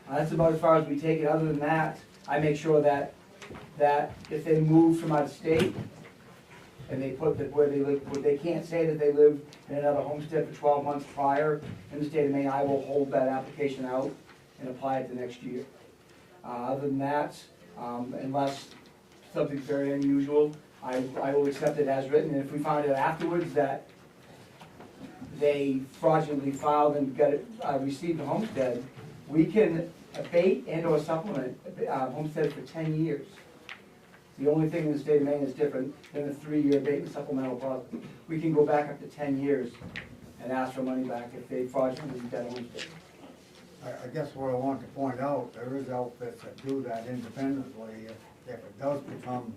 That's about as far as we take it. Other than that, I make sure that if they move from out of state and they put that where they live, where they can't say that they live in another homestead for 12 months prior in the state of Maine, I will hold that application out and apply it the next year. Other than that, unless something's very unusual, I will accept it as written. And if we find out afterwards that they fraudulently filed and got it, received a homestead, we can abate and or supplement homestead for 10 years. The only thing in the state of Maine is different than a 3-year abatement supplemental process. We can go back up to 10 years and ask for money back if they fraudulently got a homestead. I guess what I want to point out, there is outfits that do that independently if it does become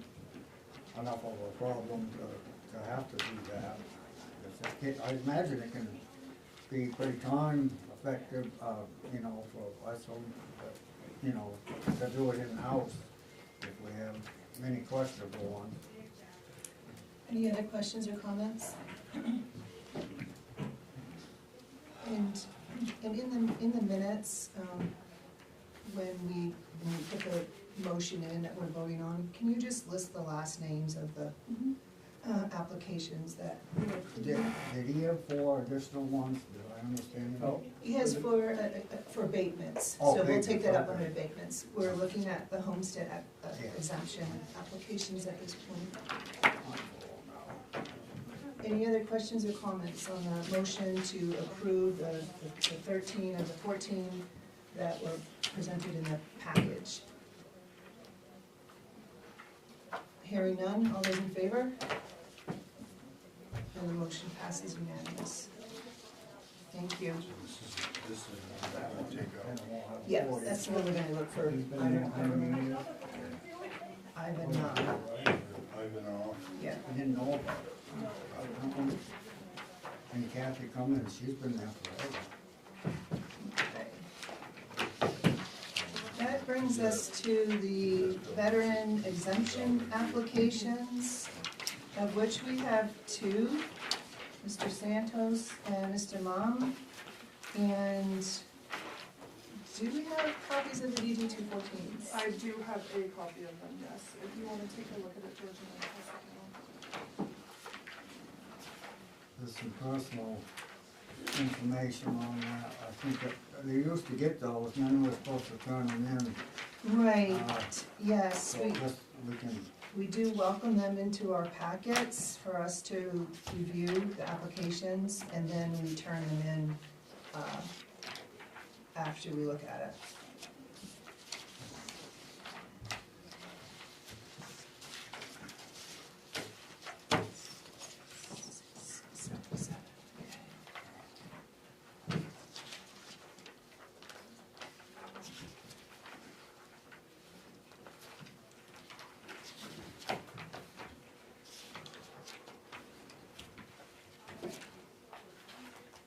enough of a problem to have to do that. I imagine it can be pretty time effective, you know, for us, you know, to do it in-house if we have many questionable ones. Any other questions or comments? And in the minutes, when we put the motion in that we're voting on, can you just list the last names of the applications that we approved? Did he have 4 additional ones? Did I understand that? Oh. He has for abatements, Oh, so we'll take that up okay. under abatements. We're looking at the homestead exemption applications at this point. Any other questions or comments on the motion to approve the 13 of the 14 that were presented in the package? Hearing none, all those in favor? And the motion passes unanimous. Thank you. This is that would take out. Yeah, that's the one we're gonna look for. Ivan, Ivanov. yeah. I didn't know about it. And Kathy Cummins, she's been there forever. That brings us to the veteran exemption applications, of which we have 2, Mr. Santos and Mr. Mom. And do we have copies of the DD 214s? I do have a copy of them, yes. If you want to take a look at it, George, and then pass it along. There's some personal information on that. I think that they used to get those, and then we were supposed to turn them in. Right, yes, So this, we can, we do welcome them into our packets for us to review the applications, and then we turn them in after we look at it.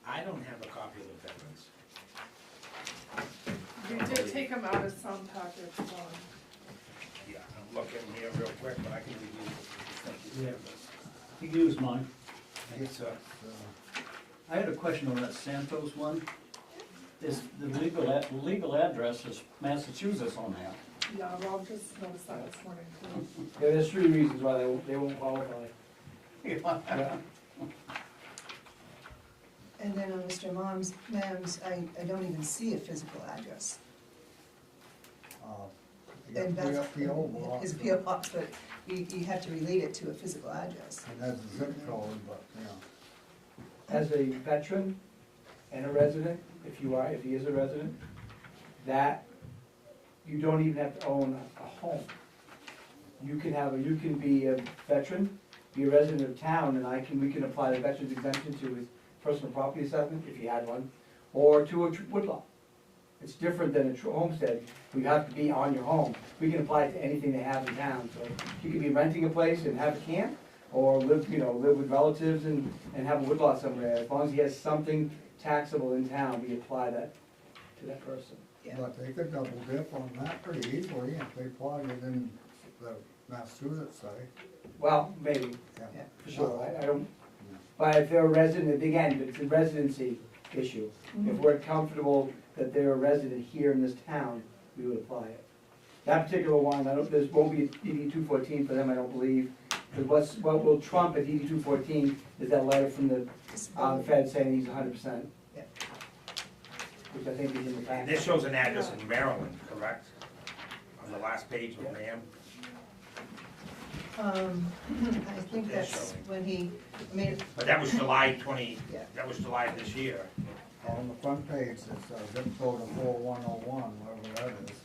I don't have a copy of the veterans. We did take them out of some package, Yeah, I'm looking here real quick, but I can review it. You can use mine. It's, I had a question on that Santos one. Is the legal address is Massachusetts on that? yeah, Rob just noticed that this morning too. Yeah, there's 3 reasons why they won't qualify. Yeah. And then on Mr. Mom's, I don't even see a physical address. And that's the old box. his PO box, but you have to relate it to a physical address. It has a zip code, but, yeah. As a veteran and a resident, if he is a resident, that you don't even have to own a home. You can be a veteran, be a resident of town, and we can apply the veteran's exemption to his personal property assessment, if he had one, or to a woodlot. It's different than a homestead, you have to be on your home. We can apply it to anything they have in town, so you could be renting a place and have a camp, or live with relatives and have a woodlot somewhere. As long as he has something taxable in town, we apply that to that person. Yeah. But they could double dip on that pretty easily if they plug it in the Massachusetts side. Well, maybe, Yeah. Yeah. for sure, I don't, but if they're a resident, again, if it's a residency, issue. Mm-hmm. If we're comfortable that they're a resident here in this town, we would apply it. That particular one, there won't be DD 214 for them, I don't believe, because what will trump a DD 214 is that letter from the Fed saying he's 100%. Yep. Which I think is in the And packet. this shows an address in Maryland, correct? On the last page of RAM? I think that's when he, I mean, But that was July 20, Yeah. that was July of this year. On the front page, it's zip code of 4101, wherever that is.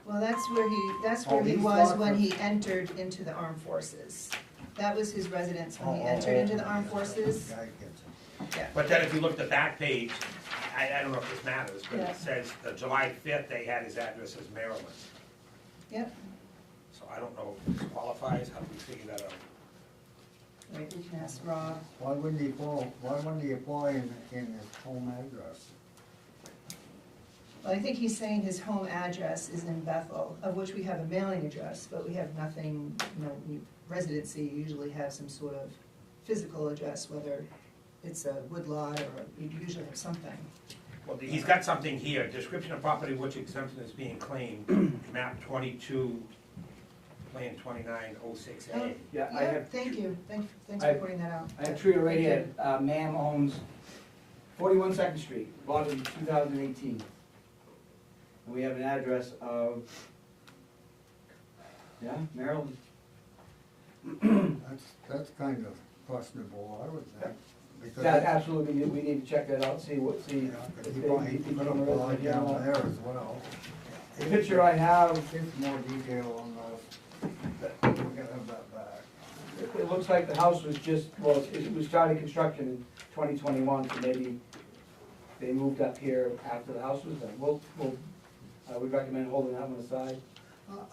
well, that's where Oh, he he's was talking- when he entered into the armed forces. That was his residence when he Oh, entered into the armed forces. Yeah, I get you. Yeah. But then if you look at the back page, I don't know if this matters, but Yeah. it says July 5th, they had his address as Maryland. Yep, So I don't know if this qualifies, how do we figure that out? wait, we can ask Rob. Why wouldn't he apply in his home address? Well, I think he's saying his home address is in Bethel, of which we have a mailing address, but we have nothing, residency, you usually have some sort of physical address, whether it's a woodlot or you usually have something. Well, he's got something here, description of property which exemption is being claimed, map 22, plan 2906A. Oh, Yeah, I Yeah, have, thank you, thanks I- for pointing that out. I have Tria right Thank here. you. Ma'am owns 41 Second Street, bought it in 2018. And we have an address of, yeah, Maryland. That's kind of questionable, I would think. because Yeah, absolutely, we need to check that out, see what, see. Yeah, if because they- he probably if could they have own a applied resident here or down not. there as well. The picture I have, Gives more detail on those. We can have that back. it looks like the house was just, well, it was started construction in 2021, so maybe they moved up here after the house was done. I would recommend holding that one aside,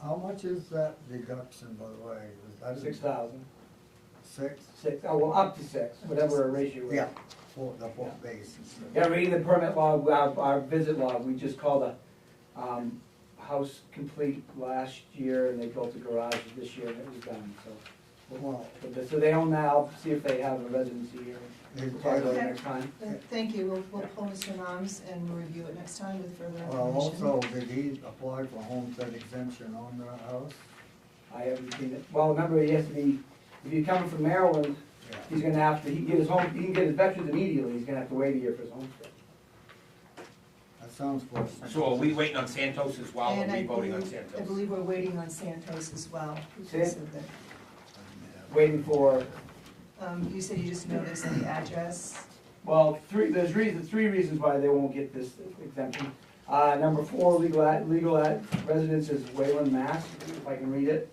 How much is that deduction, by the way? Is that 6,000. 6? 6, oh, well, up to 6, whatever our ratio is. Yeah, the four basis. Yeah, reading the permit log, our visit log, we just called a, house complete last year, and they built a garage this year, and it was done, so. Well, So they own that, I'll see if they have a residency here. they- We'll talk about it Okay. next time. Thank you, we'll pull Mr. Noms and we'll review it next time with further well, information. also, did he apply for homestead exemption on that house? I haven't seen it. Well, remember, he has to be, if you're coming from Maryland, Yeah. he's gonna have to, he can get his home, he can get his veterans immediately, he's gonna have to wait a year for his homestead. That sounds questionable. So are we waiting on Santos as well, or are And we I voting on believe, I Santos? believe we're waiting on Santos as well. because of the- Waiting for, You said you just noticed the address. well, there's three reasons why they won't get this exemption. Number 4, legal residence is Wayland, Mass, if I can read it.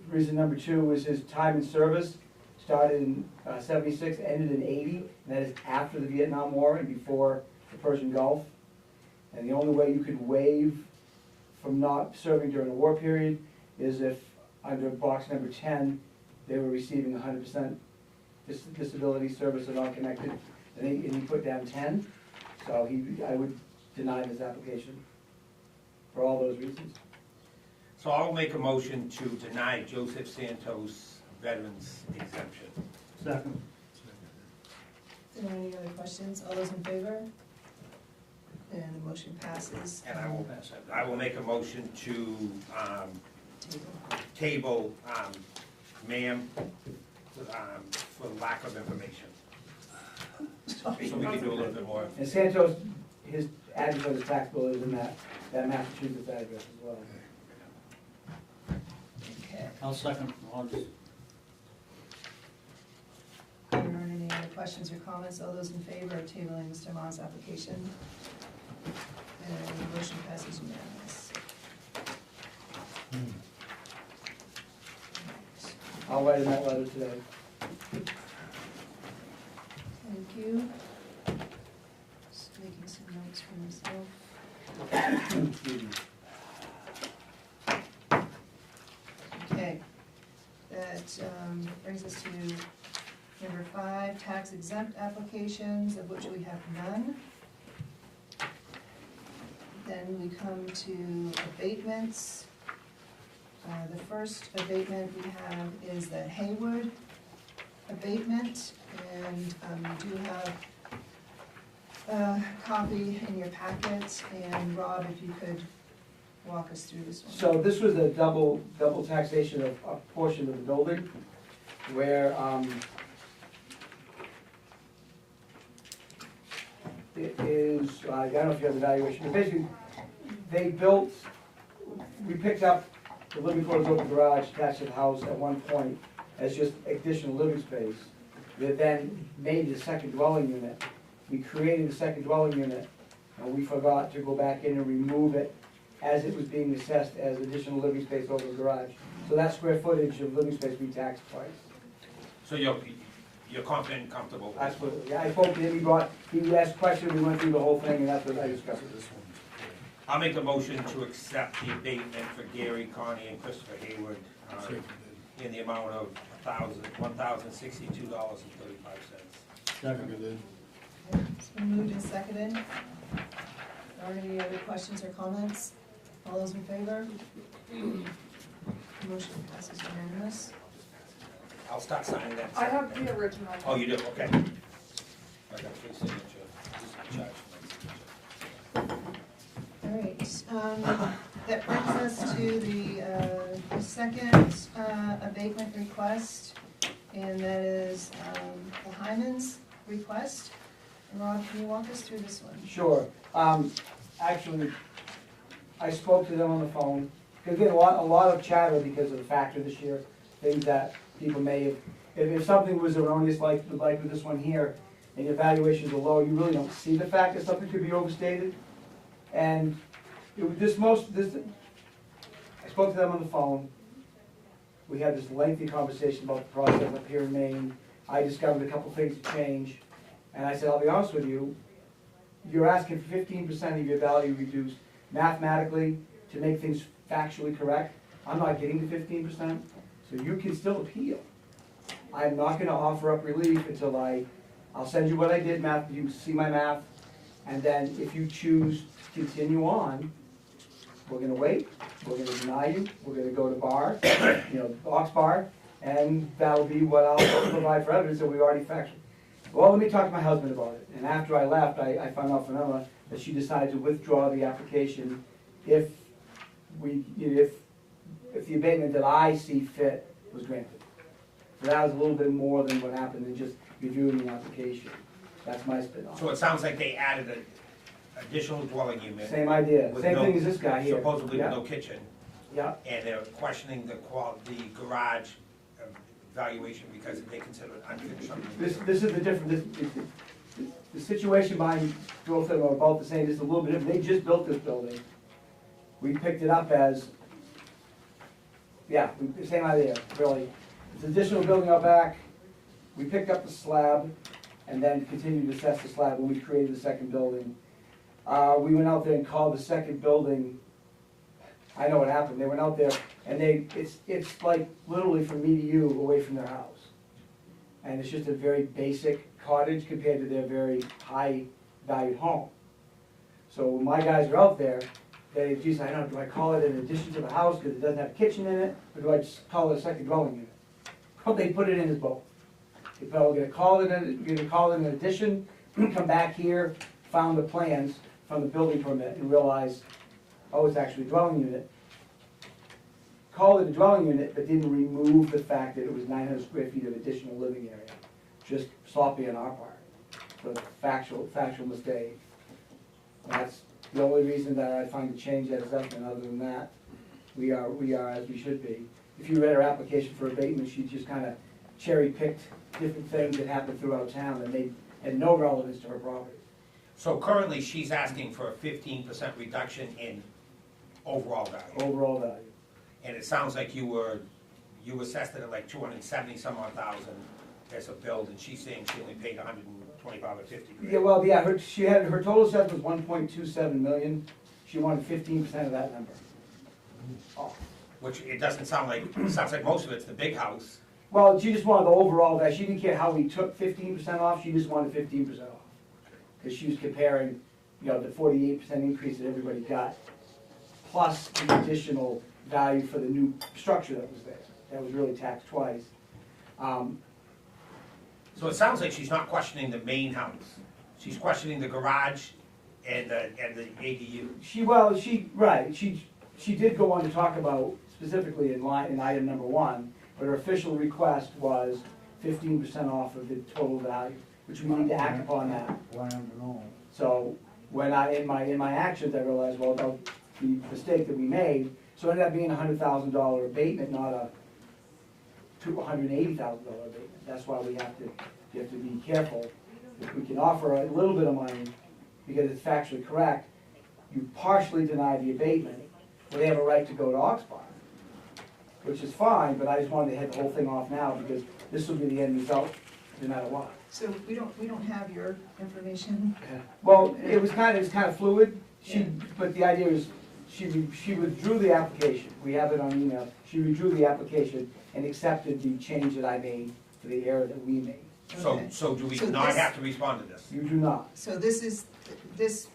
Reason number 2 is his time in service, started in 76, ended in 80, and that is after the Vietnam War and before the Persian Gulf. And the only way you could waive from not serving during the war period is if, under box number 10, they were receiving 100% disability service or not connected, and he put down 10, so I would deny this application for all those reasons. So I'll make a motion to deny Joseph Santos veterans exemption. Second. Are there any other questions? All those in favor? And the motion passes. And I will make a motion to table ma'am for lack of information. So we can do a little bit more. And Santos, his address on his tax bill is in that Massachusetts address as well. Okay. I'll second Ron's. Are there any other questions or comments? All those in favor of tabling Mr. Ma's application? And the motion passes unanimous. I'll write in that letter today. Thank you. Just making some notes for myself. Excuse me. Okay, that brings us to number 5, tax exempt applications, of which we have none. Then we come to abatements. The first abatement we have is the Haywood abatement, and you do have a copy in your packet, and Rob, if you could walk us through this one. So this was a double taxation of a portion of the building where, it is, I don't know if you have the valuation, but basically, they built, we picked up the living quarters open garage attached to the house at one point as just additional living space. They then made the second dwelling unit. We created the second dwelling unit, and we forgot to go back in and remove it as it was being assessed as additional living space over the garage. So that square footage of living space we taxed twice. So you're confident and comfortable? Absolutely. Yeah, I spoke to him, he asked questions, we went through the whole thing, and that's what I discussed. I'll make a motion to accept the abatement for Gary, Connie, and Christopher Hayward, in the amount of $1,062.35. Seconded. It's been moved and seconded. Are there any other questions or comments? All those in favor? Motion passes unanimous. I'll start signing that. I have the original. Oh, you do, okay. I got three signatures. All right, that brings us to the second abatement request, and that is the Hyman's request. And Rob, can you walk us through this one? Sure. Actually, I spoke to them on the phone. There's been a lot of chatter because of the factor this year, things that people may have, if something was erroneous like with this one here, and your valuations are low, you really don't see the fact that something could be overstated. And it was I spoke to them on the phone. We had this lengthy conversation about the process up here in Maine. I discovered a couple things to change. And I said, I'll be honest with you, you're asking for 15% of your value reduced mathematically to make things factually correct. I'm not getting the 15%, so you can still appeal. I'm not gonna offer up relief until I'll send you what I did, math, you see my math, and then if you choose to continue on, we're gonna wait, we're gonna deny you, we're gonna go to bar, box bar, and that'll be what I'll provide for evidence that we already factually. Well, let me talk to my husband about it, and after I left, I found out from Emma that she decided to withdraw the application if the abatement that I see fit was granted. So that was a little bit more than what happened in just reviewing the application. That's my spin on So it. it sounds like they added an additional dwelling unit. Same idea, with same no- thing as this guy here. Supposedly with Yeah. no kitchen, Yeah, and they're questioning the garage valuation because they consider it unfinished. this is the difference, the situation behind Dorothy are about the same, just a little bit different. They just built this building. We picked it up as, same idea, really. It's an additional building out back. We picked up the slab and then continued to assess the slab when we created the second building. We went out there and called the second building. I know what happened. They went out there and it's like literally from me to you away from their house. And it's just a very basic cottage compared to their very high valued home. So when my guys are out there, they, geez, I don't know, do I call it an addition to the house because it doesn't have a kitchen in it, or do I just call it a second dwelling unit? Well, they put it in as both. They thought we're gonna call it an addition, come back here, found the plans from the building permit and realized, oh, it's actually a dwelling unit. Called it a dwelling unit, but didn't remove the fact that it was 900 square feet of additional living area. Just sloppy on our part. So it's factual mistake. That's the only reason that I find to change that assessment. Other than that, we are as we should be. If you read her application for abatement, she just kind of cherry-picked different things that happened throughout town and they had no relevance to her property. So currently, she's asking for a 15% reduction in overall value. Overall value. And it sounds like you assessed it at like 270 some odd thousand as a build, and she's saying she only paid 125 or 50 grand. Yeah, well, her total assessment was 1.27 million. She wanted 15% of that number. Oh. Which it doesn't sound like, it sounds like most of it's the big house. Well, she just wanted the overall value. She didn't care how we took 15% off, she just wanted 15% off. Because she was comparing, the 48% increase that everybody got, plus the additional value for the new structure that was there. That was really taxed twice. So it sounds like she's not questioning the main house. She's questioning the garage and the ADU. She did go on to talk about specifically in item number 1, but her official request was 15% off of the total value, which we need to act upon that. Land and all. So when in my actions, I realized, well, about the mistake that we made, so it ended up being a $100,000 abatement, not a $180,000 abatement. That's why you have to be careful. If we can offer a little bit of money, because it's factually correct, you partially deny the abatement, well, they have a right to go to Oxford, which is fine, but I just wanted to head the whole thing off now, because this will be the end result, no matter what. So we don't have your information? Well, it was kind of fluid, but the idea is, she withdrew the application, we have it on email, she withdrew the application and accepted the change that I made for the error that we made. Okay. So do we So not this- have to respond to this? You do not, So this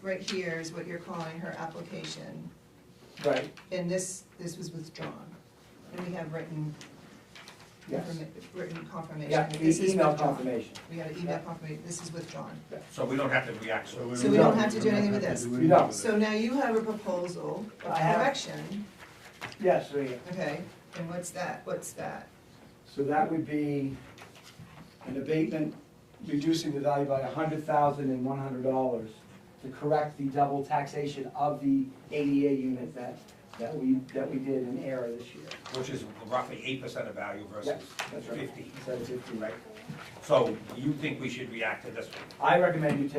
right here is what you're calling her application, right, and this was withdrawn. And we have written yes. written confirmation. Yeah, that this is email withdrawn. confirmation. We got an email confirmation, this is withdrawn. So we don't have to react to it? So we don't have to do anything with this. You don't. So now you have a proposal of I have. correction, Yes, there you go. okay, and what's that? So that would be an abatement reducing the value by $100,100 to correct the double taxation of the ADA unit that we did in error this year. Which is roughly 8% of value versus Yes, that's right. 50, Instead of 50, right? So you think we should react to this one? I recommend we'll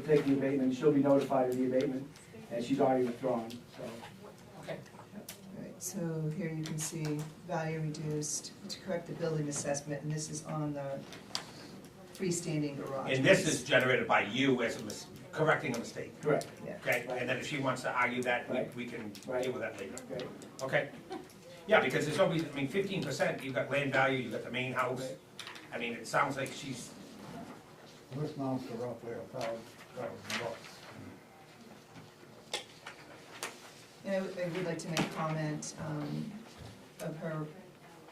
take the abatement, she'll be notified of the abatement, and she's already withdrawn, so. Okay. Right, so here you can see value reduced to correct the building assessment, and this is on the freestanding garage. And this is generated by you as correcting a mistake, Correct. Yeah. okay? And then if she wants to argue that, Right. we can Right. deal with that later. Okay. Okay? Yeah, because there's always, 15%, you've got land value, you've got the main house. Right. I mean, it sounds like she's, This amounts to roughly $1,000. And I would like to make comment of her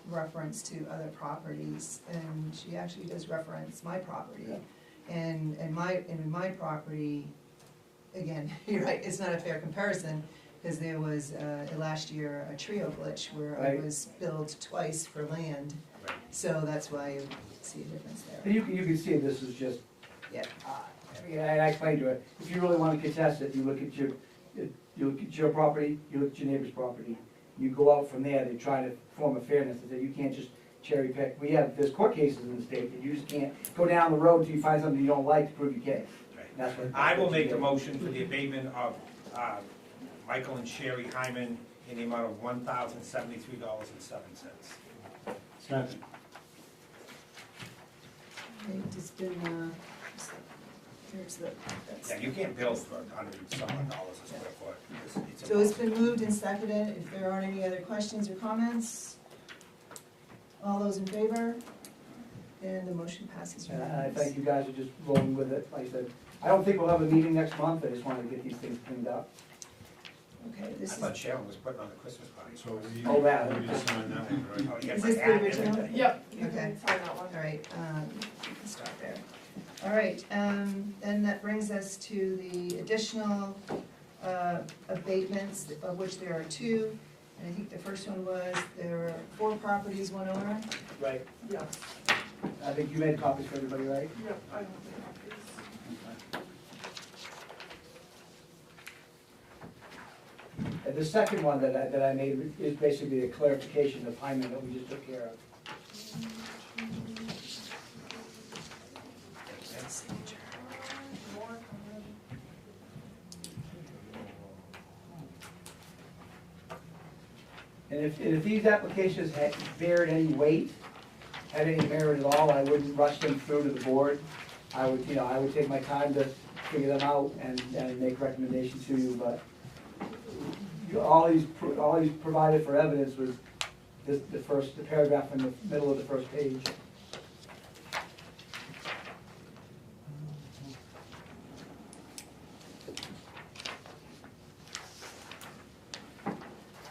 reference to other properties, and she actually does reference my property. Yeah. And in my property, again, you're right, it's not a fair comparison, because there was last year a trio glitch where I Right. was billed twice for land, Right. so that's why you see a difference there. And you can see this is just, Yeah, and I explained to her, if you really want to contest it, you look at your property, you look at your neighbor's property, you go out from there, they try to form a fairness, they say, you can't just cherry pick. There's court cases in the state, that you just can't go down the road till you find something you don't like to prove your case. right. That's what. I will make the motion for the abatement of Michael and Sherry Hyman in the amount of $1,073.07. Second. it's been, here's the, that's. Yeah, you can't bill for $100-some a square foot. It's So it's been moved and seconded. If there aren't any other questions or comments, all those in favor? And the motion passes And I unanimously. think you guys are just rolling with it, like I said. I don't think we'll have a meeting next month, I just wanted to get these things cleaned up. Okay, I this is, thought Sharon was putting on a Christmas party. So we, Oh, that. we just signed that one, right? Oh, you got Is my this the hat and original? everything. Yep, you Okay. can sign that one. all right, you can start there. All right, then that brings us to the additional abatements, of which there are two. And I think the first one was, there were 4 properties, 1 owner. Right. Yes, I think you made copies for everybody, right? yep, I don't think copies. And the second one that I made is basically a clarification of Hyman that we just took care of. And if these applications had bared any weight, had any merit at all, I wouldn't rush them through to the board. I would take my time to figure them out and make recommendations to you, but all he's provided for evidence was the paragraph in the middle of the first page.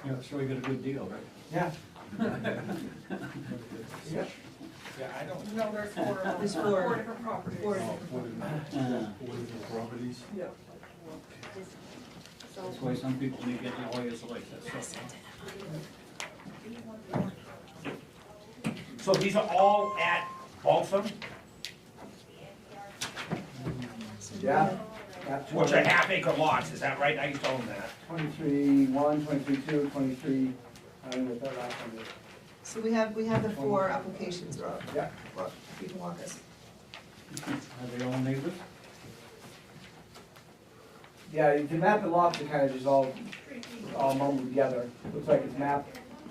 Yeah, so we got a good deal, right? Yeah. Yeah. Yeah, I don't. No, there's four, There's four four. different properties. Four. Four different properties? Yeah. That's why some people may get lawyers like that, so. So these are all at Balsam, So do we Yeah. have- Map which are half-acre lots, is that right? I used to own that. 23-1, 23-2, 23, I don't know what that last one is. So we have the four applications, Rob. Yeah. Well, you can walk us. Are they all neighbors? Yeah, the map and lots are kind of just all mumbled together. Looks like it's map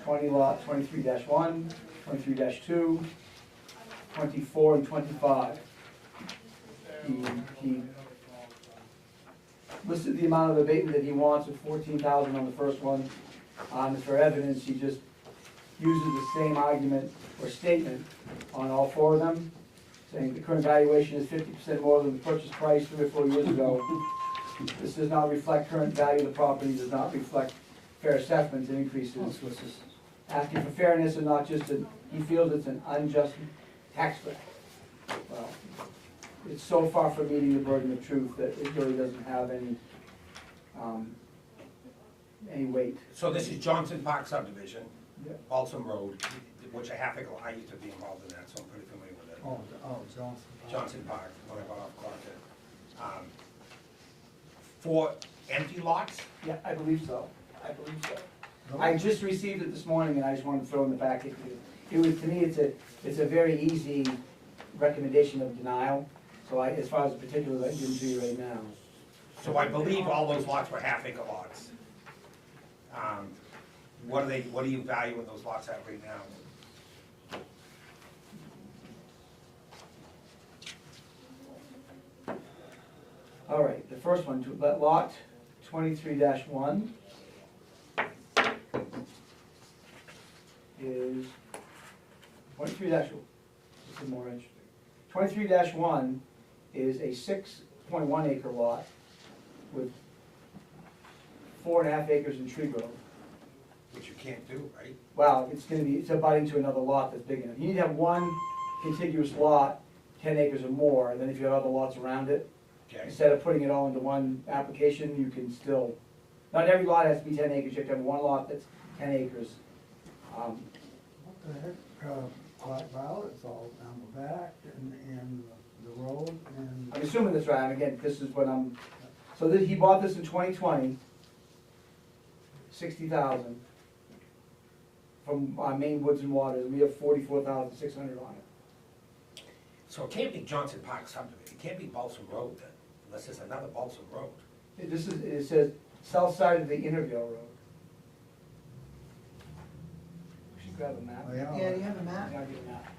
20 lot, 23-1, 23-2, 24, and 25. He listed the amount of abatement that he wants of 14,000 on the first one. For evidence, he just uses the same argument or statement on all four of them, saying the current valuation is 50% more than the purchase price 3 or 4 years ago. This does not reflect current value of the property, does not reflect fair assessments and increases. What's this? Asking for fairness and not just he feels it's an unjust tax grant. Well, it's so far from meeting the burden of truth that it really doesn't have any weight. So this is Johnson Park subdivision, Yeah. Balsam Road, which a half-acre, I used to be involved in that, so I'm pretty familiar with it. Johnson. Johnson Park, when I got off Clark. 4 empty lots? Yeah, I believe so. I just received it this morning and I just wanted to throw in the packet. It was, to me, it's a very easy recommendation of denial. So as far as the particulars, I can give them to you right now. So I believe all those lots were half-acre lots. What do you value those lots at right now? All right, the first one, lot 23-1 is 23 dash, this is more interesting. 23-1 is a 6.1 acre lot with 4.5 acres in tree growth. Which you can't do, right? Well, it's abutting to another lot that's big enough. You need to have one contiguous lot, 10 acres or more, and then if you have other lots around it, Okay. instead of putting it all into one application, you can still, not every lot has to be 10 acres, you have to have one lot that's 10 acres. What the heck, Black Violet's all down the back and the road and. I'm assuming that's right, and again, this is what so he bought this in 2020, 60,000 from Maine Woods and Waters, and we have 44,600 on it. So it can't be Johnson Park subdivision, it can't be Balsam Road then, unless there's another Balsam Road. It says south side of the Intervale Road. We should grab a map. Oh, Yeah, do you have a map? Yeah, I'll get a map.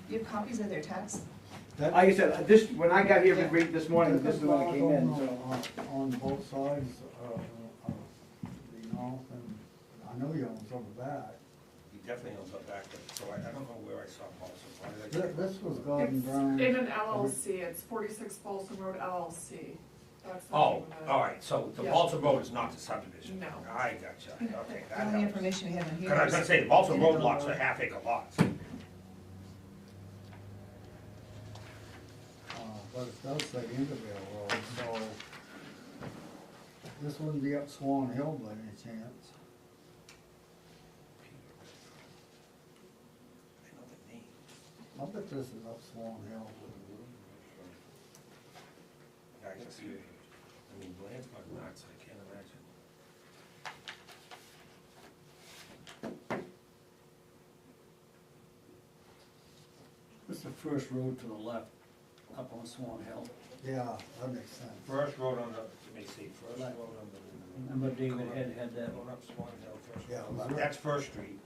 You have copies of their tax? That- Like I said, when I got here this morning, this is when I came in, so. On both sides, the north and, I know you own some of that. He definitely owns up back there, so I don't know where I saw Balsam. Why did I say- This was Gordon It's Brown. in an LLC, it's 46 Balsam Road LLC. That's the Oh, name of it. all right, so the Yeah. Balsam Road is not the subdivision? No. I gotcha, okay, The that only helps. information we have in here Because I was gonna is say, the Balsam Road Intervale lots Road. are half-acre lots. But it does say Intervale Road, so this wouldn't be up Swan Hill by any chance. I know the name. I bet this is up Swan Hill. Yeah, I can see it. I mean, Bland's not nuts, I can't imagine. This is the first road to the left, up on Swan Hill. Yeah, that makes sense. First road on the, let me see, first road on the. Remember David had that, Going up Swan Hill, first Yeah, road. left. That's First Street.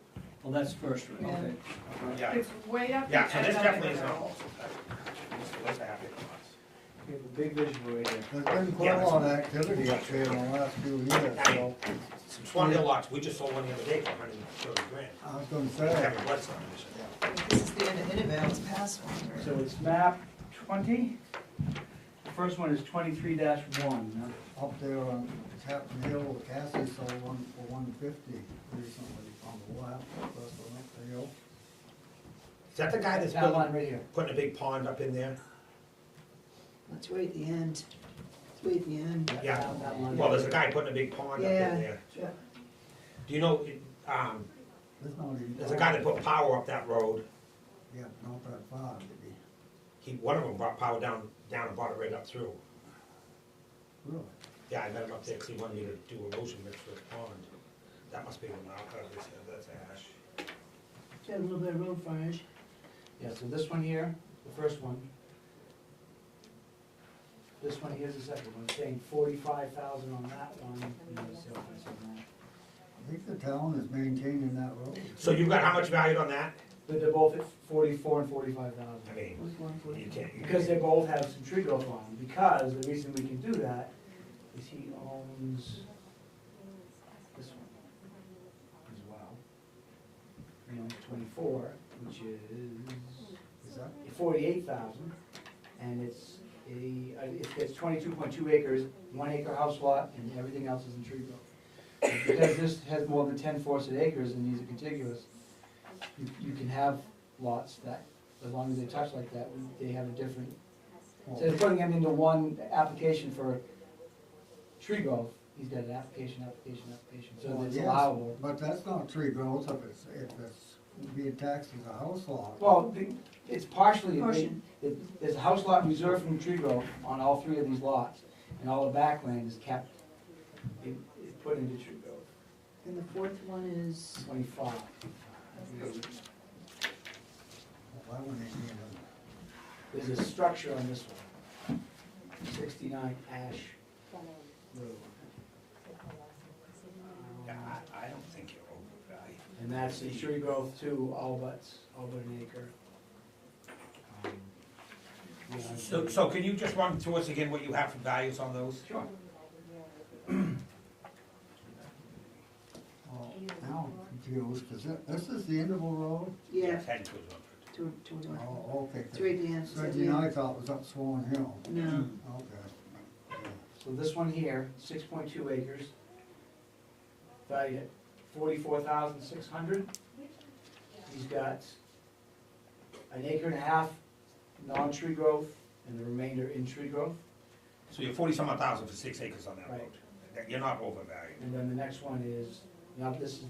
well, that's First Road, okay. Yeah, It's way up. yeah, the so end this of definitely it. isn't a Balsam. What's the half-acre lots? We have a big visual right here. There's been quite a lot of activity up there in the last few years, so Some Swan Hill lots, we just sold one the other day for $130,000. I was gonna We say. have a blood subdivision. This is the end of Intervale, it's past one, right? So it's map 20. The first one is 23-1. Up there on Chapman Hill, Cassie sold one for $150 recently on the left, that's one up the hill. Is that the guy that's That line building, right here. putting a big pond up in there? That's right at the end. It's way at the end. Yeah. That line. Well, there's a guy putting a big pond up in Yeah. there. Yeah. Do you know, There's not even. there's a guy that put power up that road. Yeah, not that far, maybe. One of them brought power down and brought it right up through. Really? Yeah, I met him up there because he wanted me to do erosion mix for his pond. That must be the mouth, that's ash. Got a little bit of road frontage. Yeah, so this one here, the first one. This one here's the second one, saying 45,000 on that one. and the sale price on that. I think the town is maintaining that road. So you've got how much valued on that? But they're both at 44 and 45,000. I mean, you can't. Because they both have some tree growth on them, because the reason we can do that is he owns this one as well. He owns 24, which is Is that? 48,000, and it's 22.2 acres, 1 acre house lot, and everything else is in tree growth. And because this has more than 10 forested acres and these are contiguous, you can have lots that, as long as they touch like that, they have a different, instead of putting them into one application for tree growth, he's got an application, so Well, it's yes, allowable. But that's not tree growth if it's being taxed as a house lot. Well, it's partially, Portion. there's a house lot reserved from tree growth on all 3 of these lots, and all the backland is kept, is put into tree growth, And the fourth one is, 25. Well, that one ain't even, There's a structure on this one, 69 Ash Road. Yeah, I don't think you're overvalued. And that's in tree growth too, all but an acre. Yeah, So can you just run through us again what you have for values on those? Sure. well, now I'm confused, because this is the interval road? yeah, It's heading towards Rumford. to one. Oh, okay. It's right at the end. It's at the Thirteen, end. I thought was up Swan Hill. No, Okay. So this one here, 6.2 acres, valued at 44,600. He's got an acre and a half non-tree growth and the remainder in tree growth. So you're 40-some odd thousand for 6 acres on that Right. road. You're not overvalued. And then the next one is, now this is,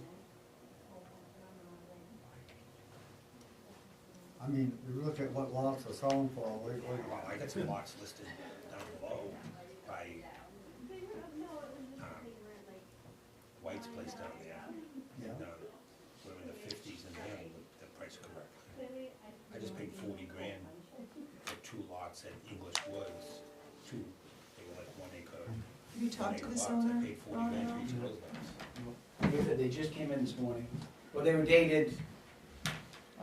I mean, you look at what lots are selling for, Well, I got some lots listed down below by White's place down there. yeah. We're in the 50s and there, the price correctly. I just paid 40 grand for 2 lots at English Woods, they were like 1 acre. have you talked to 1 acre this lots. owner? I paid 40 grand for each of those lots. like I said, they just came in this morning. Well, they were dated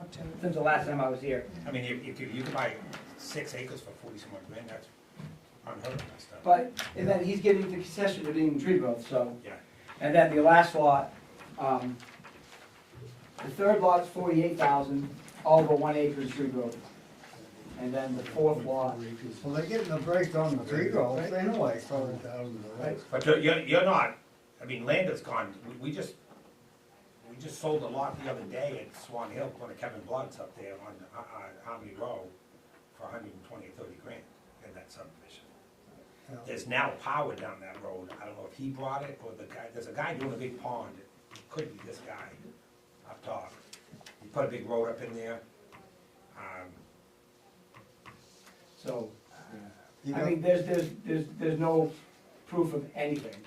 October. since the last time I was here. I mean, you could buy 6 acres for 40-some odd grand, that's unheard of that stuff. But, and then he's getting the concession of being in tree growth, so. Yeah. And then the last lot, the third lot's 48,000, all but 1 acre is tree growth. And then the fourth lot, Well, they're getting a break on the tree growth anyway, so. right? But you're not, I mean, land is gone, we just sold a lot the other day at Swan Hill, one of Kevin Blood's up there on Harmony Row for 120 or 30 grand in that subdivision. Yeah. There's now power down that road, I don't know if he brought it or the guy, there's a guy doing a big pond, it could be this guy up top. He put a big road up in there. So, You I got- mean, there's no proof of anything.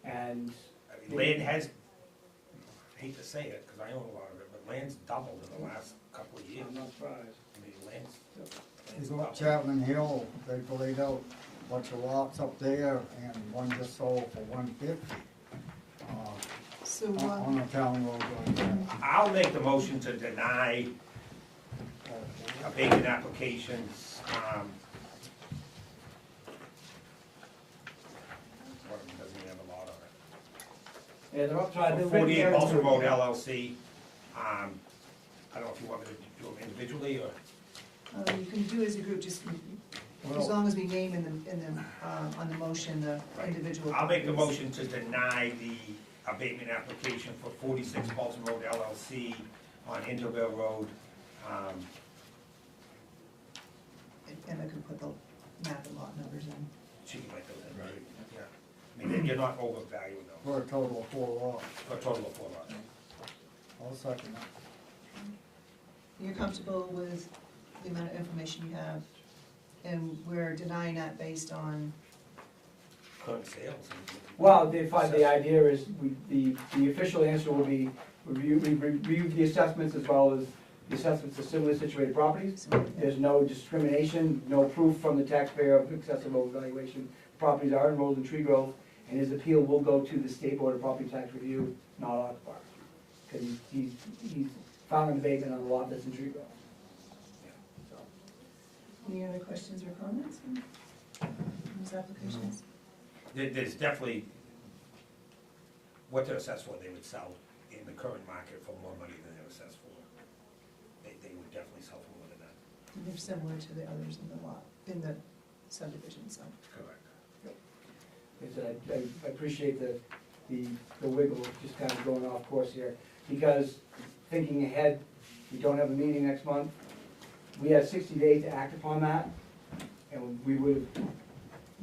And, I mean, land has, I hate to say it, because I own a lot of it, but land's doubled in the last couple of years. I'm not surprised. I mean, land's You go doubled. up Chapman Hill, they laid out a bunch of lots up there, and one just sold for 150. So, On a town road like that. I'll make the motion to deny abatement applications, what, it doesn't even have a lot on it. Yeah, they're up, trying to. 48 Balsam Road LLC, I don't know if you want me to do them individually, or, you can do as a group, just as Well, long as we name on the motion, the Right. individual. I'll make the companies. motion to deny the abatement application for 46 Balsam Road LLC on Intervale Road, And Emma can put the map and lot numbers in. She can write those in, right? Yeah. I mean, you're not overvaluing them, For a total of 4 lots. for a total of 4 lots. I'll second that. You're comfortable with the amount of information you have? And we're denying that based on, Current sales. Well, the idea is, the official answer will be, review the assessments as well as the assessments of similarly situated properties. There's no discrimination, no proof from the taxpayer of excessive overvaluation. Properties are enrolled in tree growth, and his appeal will go to the State Board of Property Tax Review, not Oxford. Because he's found an abatement on a lot that's in tree growth. So, any other questions or comments on these applications? There's definitely, what they're assessed for, they would sell in the current market for more money than they're assessed for. They would definitely sell for more than that. And they're similar to the others in the lot, in the subdivision, so. Correct. like I said, I appreciate the wiggle, just kind of going off course here, because thinking ahead, we don't have a meeting next month. We had 60 days to act upon that, and we would have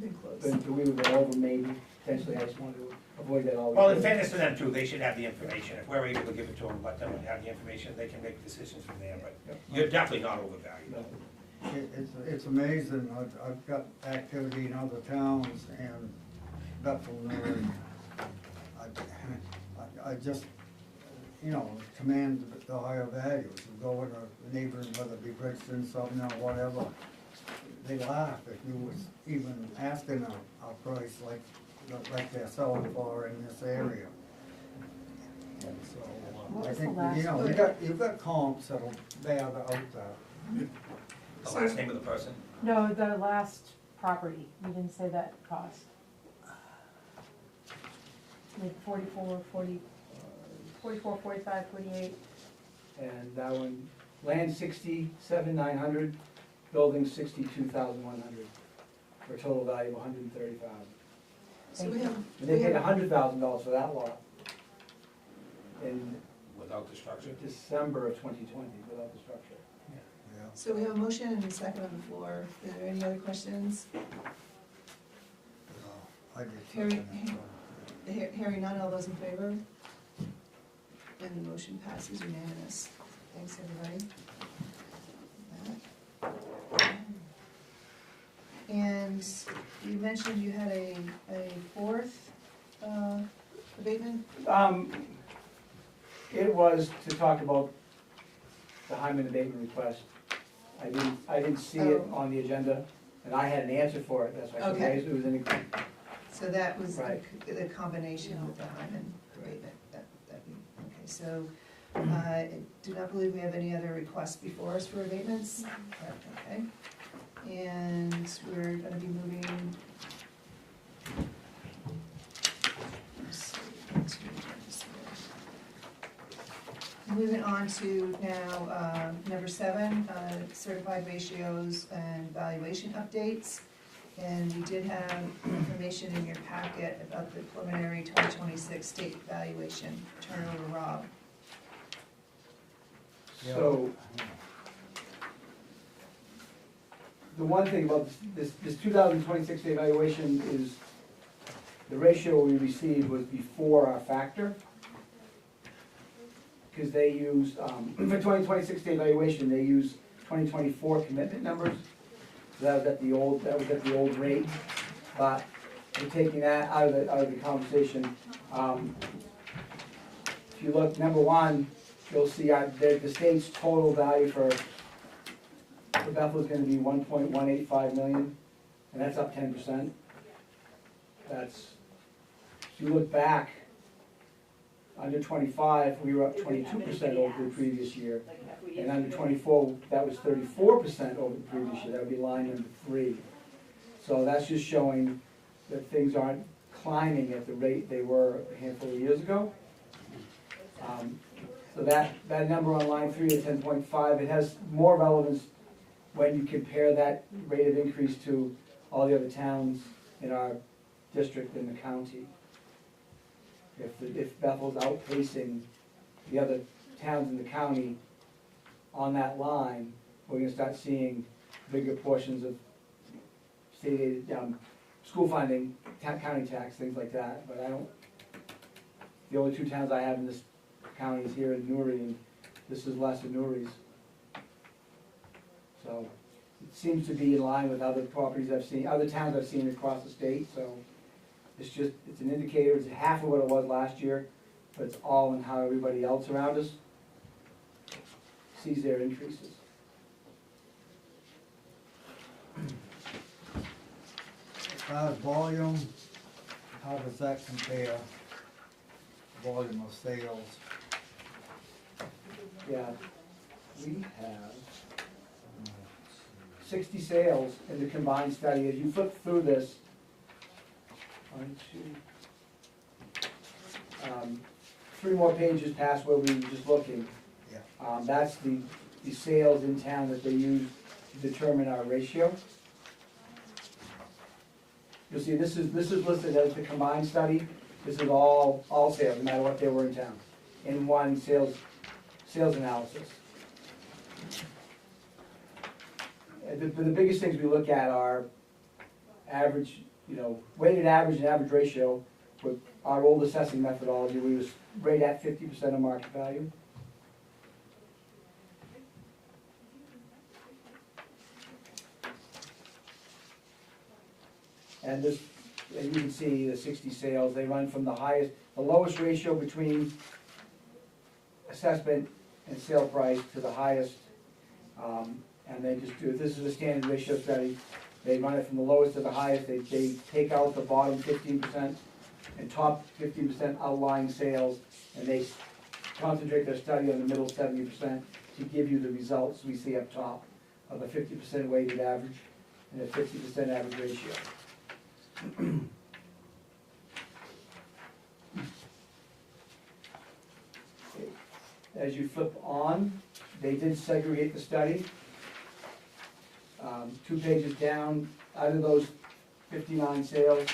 Been close. we would have been over maybe, potentially. I just wanted to avoid that always. Well, in fairness to them too, they should have the information. If we're able to give it to them, let them have the information, they can make decisions from there, but you're definitely not overvalued. No. It's amazing, I've got activity in other towns and Bethel, I just, you know, command the higher values. You go in a neighboring, whether it be Bridgeton, Southern, or whatever, they laugh if you was even asking a price like they're selling for in this area. And so, What I was the think, last you know, one? you've got comps that'll bear out that. The last name of the person? No, the last property, we didn't say that cost. Like 44, 45, 48. And that one, land 67,900, building 62,100, for a total value of 130,000. So we have, And they we paid have, $100,000 for that lot in Without the structure? December of 2020, without the structure. Yeah. so we have a motion and a second on the floor. Are there any other questions? I did Harry- second it, so. Hearing none, all those in favor? And the motion passes unanimous. Thanks, everybody. And you mentioned you had a fourth abatement? It was to talk about the Hyman abatement request. I didn't see it Oh. on the agenda, and I had an answer for it, that's why I Okay. raised it. It was in the, So that was Right. the combination with the Hyman abatement. Okay, so I do not believe we have any other requests before us for abatements. Okay. And we're gonna be moving. Let's see, moving on to now, number 7, certified ratios and valuation updates. And we did have information in your packet about the preliminary 2026 state valuation. Turn it over to Rob. so, the one thing about this 2026 evaluation is, the ratio we received was before our factor. Because they used, for 2026 evaluation, they used 2024 commitment numbers. So that was at the old rate, but we're taking that out of the conversation. If you look, number 1, you'll see the state's total value for Bethel is gonna be 1.185 million, and that's up 10%. If you look back, under 25, we were up 22% over the previous year. And under 24, that was 34% over the previous year, that would be line number 3. So that's just showing that things aren't climbing at the rate they were a handful of years ago. So that number on line 3 at 10.5, it has more relevance when you compare that rate of increase to all the other towns in our district and the county. If Bethel's outpacing the other towns in the county on that line, we're gonna start seeing bigger portions of state aid, school funding, county tax, things like that, but I don't, the only two towns I have in this county is here in Newry, and this is less than Newry's. So, it seems to be in line with other properties I've seen, other towns I've seen across the state, so it's just, it's an indicator, it's half of what it was last year, but it's all in how everybody else around us sees their increases. As far as volume, how does that compare? Volume of sales? Yeah, we have 60 sales in the combined study. As you flip through this, 3 more pages past where we were just looking. Yeah. That's the sales in town that they use to determine our ratio. You'll see this is listed as the combined study. This is all sales, no matter what they were in town, in one sales analysis. The biggest things we look at are average, weighted average and average ratio. With our old assessing methodology, we was rate at 50% of market value. And this, and you can see the 60 sales, they run from the lowest ratio between assessment and sale price to the highest. And they just do, this is a standard ratio study. They run it from the lowest to the highest. They take out the bottom 15% and top 15% outlying sales, and they concentrate their study on the middle 70% to give you the results we see up top of a 50% weighted average and a 50% average ratio. As you flip on, they did segregate the study. 2 pages down, out of those 59 sales,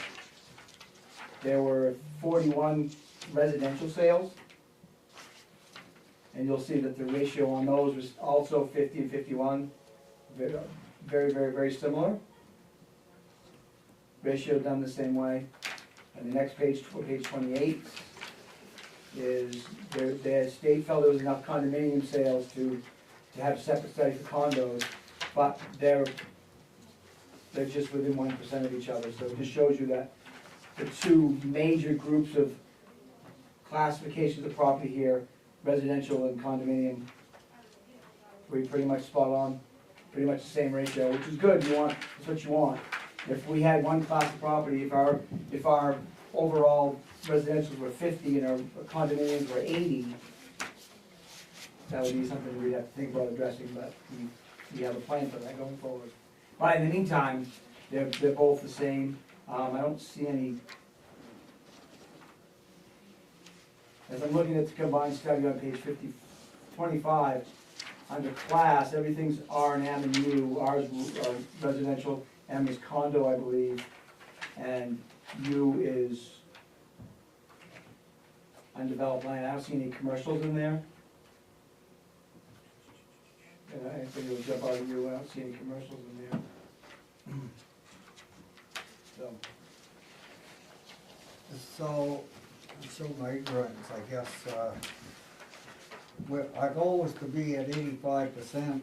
there were 41 residential sales. And you'll see that the ratio on those was also 50 and 51, very, very, very, very similar. Ratio done the same way. And the next page, page 28, is their state felt there was enough condominium sales to have a separate study for condos, but they're just within 1% of each other. So it just shows you that the two major groups of classifications of property here, residential and condominium, were pretty much spot on, pretty much the same ratio, which is good. That's what you want. If we had one class of property, if our overall residentials were 50 and our condominiums were 80, that would be something we'd have to think about addressing, but we have a plan for that going forward. But in the meantime, they're both the same. I don't see any, as I'm looking at the combined study on page 25, under class, everything's R and M and U. Ours are residential, M is condo, I believe, and U is undeveloped land. I don't see any commercials in there. I think it would jump out of U. I don't see any commercials in there. So, show my ignorance, I guess, our goal was to be at 85%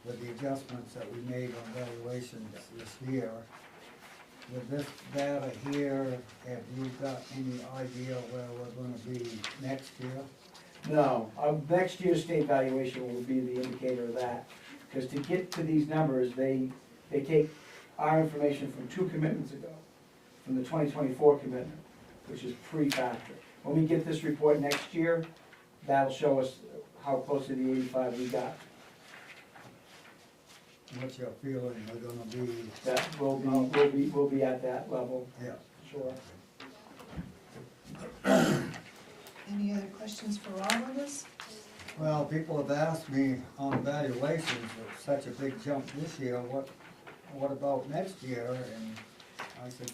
with the adjustments that we made on valuations this year. With this data here, have you got any idea where we're gonna be next year? No, next year's state valuation will be the indicator of that. Because to get to these numbers, they take our information from 2 commitments ago, from the 2024 commitment, which is pre-factor. When we get this report next year, that'll show us how close to the 85 we got. What's your feeling we're gonna be? That we'll be at that level, Yeah. sure. Any other questions for Rob on this? Well, people have asked me on valuations, it's such a big jump this year, what about next year? And I said,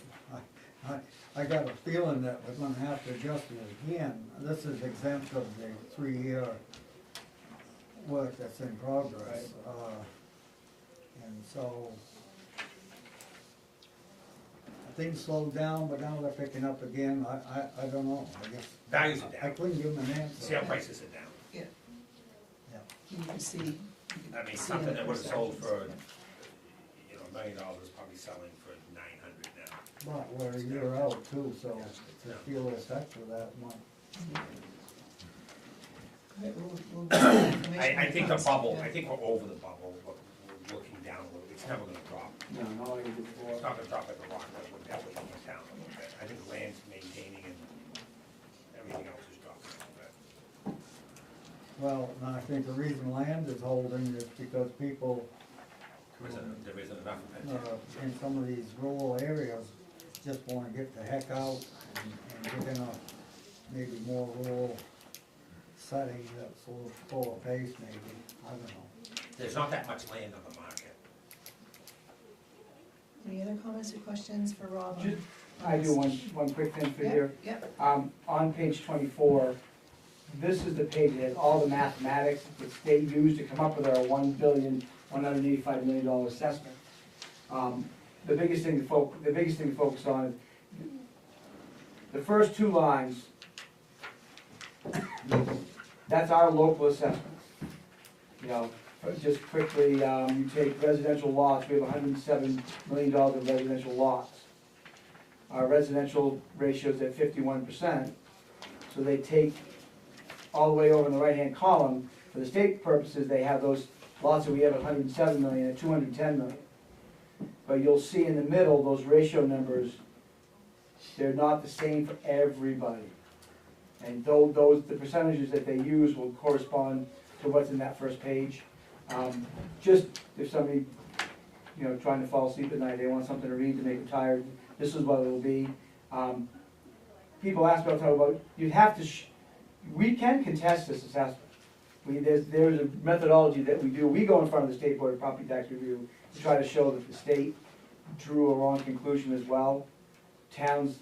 I got a feeling that we're gonna have to adjust it again. This is exempt of the 3-year work that's in progress. And so, things slowed down, but now they're picking up again. I don't know, I guess. Values are I down, couldn't give them an answer. sale prices are down. Yeah. Yeah. You can see. I mean, see something in that the would've sold for, percentages. you know, $1 million is probably selling for 900 now. But we're a year out too, so to feel the effect of that month. All right, we'll get the information I think the comes, bubble, yeah. I think we're over the bubble, we're looking down a little, it's never gonna drop. No, not like it did before. It's not gonna drop like a rock, but we're definitely going down a little bit. I think the land's maintaining and everything else is dropping a little bit. Well, and I think the reason land is holding is because people, There isn't enough of it. in some of these rural areas, just wanna get the heck out and get in a maybe more rural setting that's a little slower pace maybe, I don't know. There's not that much land on the market. Any other comments or questions for Rob? Just- I do one quick thing for you. Yep, On page 24, this is the page that has all the mathematics that the state used to come up with our $1,185,000,000 assessment. The biggest thing to focus on is the first two lines. That's our local assessment. You know, just quickly, you take residential lots, we have $107 million of residential lots. Our residential ratio's at 51%, so they take all the way over in the right-hand column, for the state purposes, they have those lots that we have at 107 million and 210 million. But you'll see in the middle, those ratio numbers, they're not the same for everybody. And the percentages that they use will correspond to what's in that first page. Just if somebody, you know, trying to fall asleep at night, they want something to read to make them tired, this is what it'll be. People ask about, you'd have to, we can contest this assessment. There's a methodology that we do. We go in front of the State Board of Property Tax Review to try to show that the state drew a wrong conclusion as well. Town's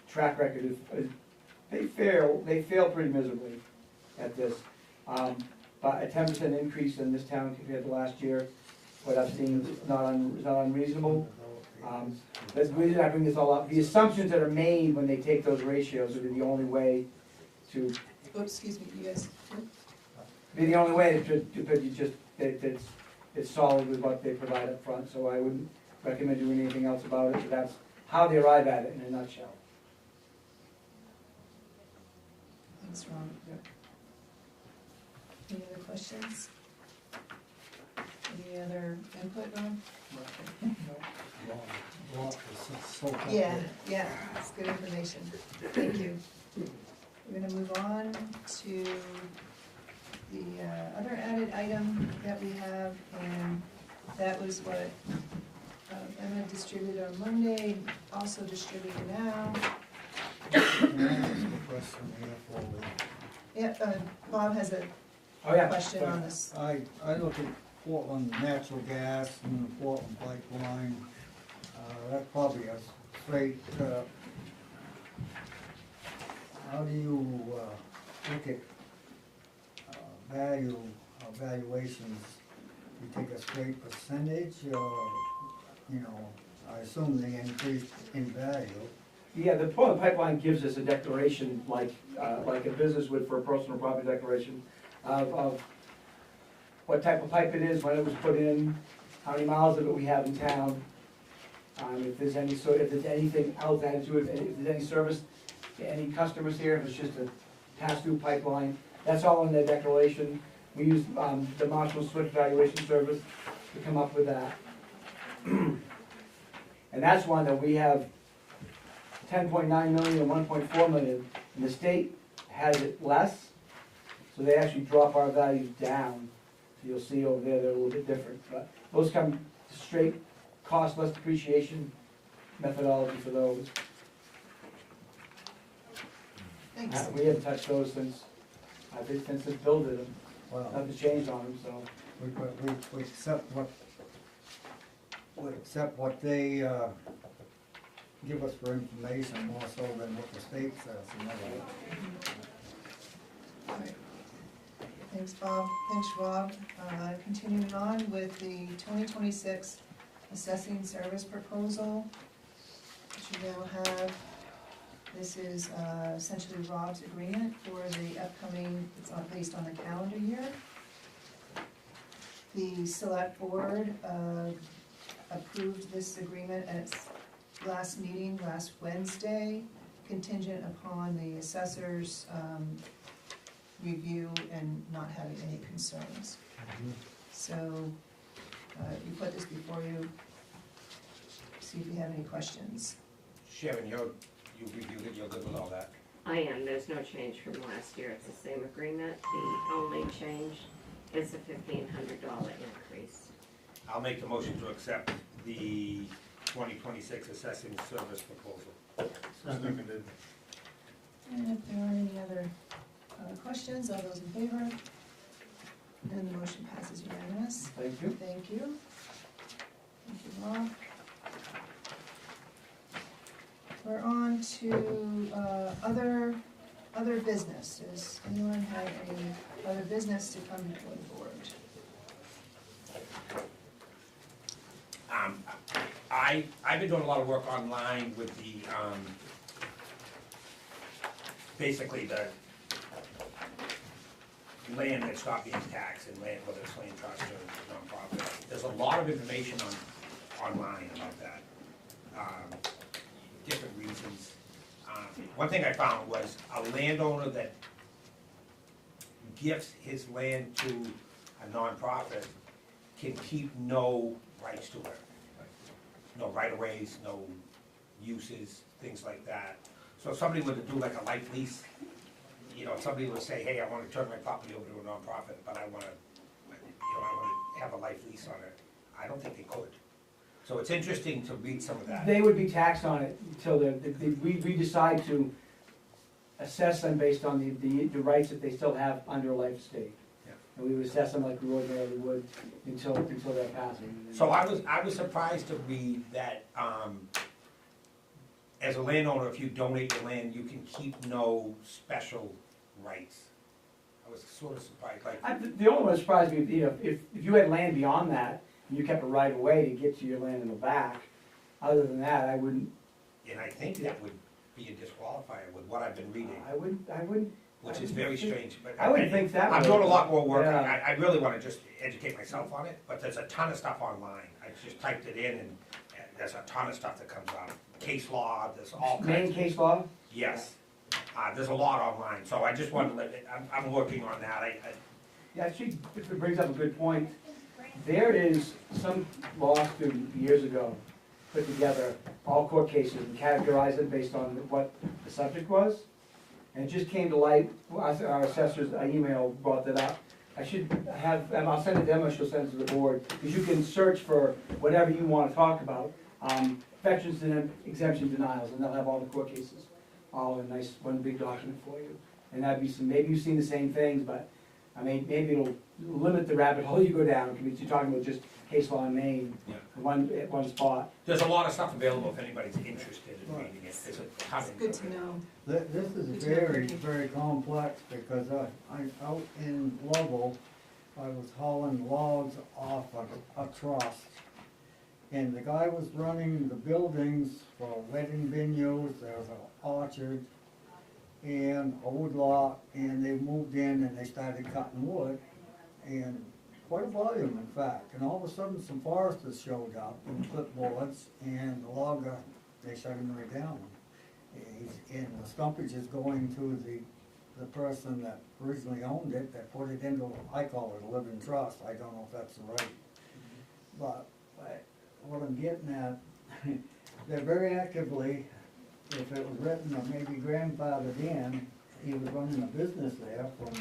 track record is they fail pretty miserably at this. But a 10% increase in this town compared to last year, what I've seen is not unreasonable. That's the reason I bring this all up. The assumptions that are made when they take those ratios are the only way to, oops, excuse me, you guys, be the only way it's solid with what they provide up front. So I wouldn't recommend doing anything else about it, but that's how they arrive at it in a nutshell. thanks, Ron. Any other questions? Any other input, Ron? Yeah, it's good information. Thank you. We're gonna move on to the other added item that we have, and that was what Emma distributed on Monday, also distributed now. Yep, Bob has a Oh, yeah. question on this. I look at Portland natural gas and the Portland pipeline, that's probably a straight, how do you, look at, valuations? You take a straight percentage, or, you know, I assume they increase in value. Yeah, the Portland pipeline gives us a declaration, like a business would for a personal property declaration, of what type of pipe it is, when it was put in, how many miles of it we have in town, if there's anything else added to it, if there's any service to any customers here, if it's just a pass-through pipeline, that's all in the declaration. We use the Marshall Swift Valuation Service to come up with that. And that's one that we have 10.9 million and 1.4 million, and the state has it less, so they actually drop our values down. So you'll see over there, they're a little bit different, but those come straight cost less depreciation methodology for those. Thanks. We haven't touched those since Bill did them, Well, nothing's changed on them, so. we accept what they, give us for information more so than what the state says, you know. All right. Thanks, Bob. Thanks, Rob. Continuing on with the 2026 assessing service proposal, which you now have. This is essentially Rob's agreement for the upcoming, it's based on the calendar year. The select board approved this agreement at its last meeting last Wednesday, contingent upon the assessor's review and not having any concerns. So, you put this before you, see if you have any questions. Sharon, you reviewed it, you're good with all that? I am, there's no change from last year, it's the same agreement, the only change is a $1,500 increase. I'll make the motion to accept the 2026 assessing service proposal. Seconded. And if there are any other questions, all those in favor? And the motion passes unanimous. Thank you. Thank you. Thank you, Rob. We're on to other business. Does anyone have any other business to come before the board? I've been doing a lot of work online with the, basically the land that stopped being taxed and land, whether it's land trust or nonprofit. There's a lot of information online about that, different reasons. One thing I found was a landowner that gifts his land to a nonprofit can keep no rights to it. No right-of-ways, no uses, things like that. So if somebody were to do like a life lease, you know, if somebody would say, hey, I want to turn my property over to a nonprofit, but I want to, I want to have a life lease on it, I don't think they could. So it's interesting to read some of that. They would be taxed on it until we decide to assess them based on the rights that they still have under a life estate. Yeah. And we would assess them like we ordinarily would until they're passing. So I was surprised to read that, as a landowner, if you donate your land, you can keep no special rights. I was sort of surprised, like. The only one that surprised me, you know, if you had land beyond that, and you kept a right of way to get to your land in the back, other than that, I wouldn't. And I think that would be a disqualifier with what I've been reading, I wouldn't. which is very strange, but. I wouldn't think that I'm would. doing a lot more work, Yeah. I really wanna just educate myself on it, but there's a ton of stuff online. I just typed it in and there's a ton of stuff that comes up. Case law, there's all Main kinds. case law? Yes, there's a lot online, so I just wanted to let it, I'm working on that. Yeah, actually, it brings up a good point. There is some law student years ago put together all court cases and categorized them based on what the subject was. And it just came to light, our assessor's email brought that up. I should have, and I'll send it to Emma, she'll send it to the board, because you can search for whatever you want to talk about. Veterans and exemption denials, and they'll have all the court cases, all in a nice, one big document for you. And that'd be some, maybe you've seen the same things, but, I mean, maybe it'll limit the rabbit hole you go down, because you're talking about just case law in Maine, Yeah. at one spot. There's a lot of stuff available if anybody's interested in reading it. There's a ton It's of good to know. This is very complex, because I out in Lovell, I was hauling logs off a trust. And the guy was running the buildings for wedding venues, there was an orchard, and a wood lot, and they moved in and they started cutting wood, and quite a volume in fact. And all of a sudden some foresters showed up and clipboards, and the logger, they shut him right down. And the stumpage is going to the person that originally owned it, that put it into, I call it a living trust, I don't know if that's right. But what I'm getting at, they're very actively, if it was written or maybe grandfathered in, he was running a business there, from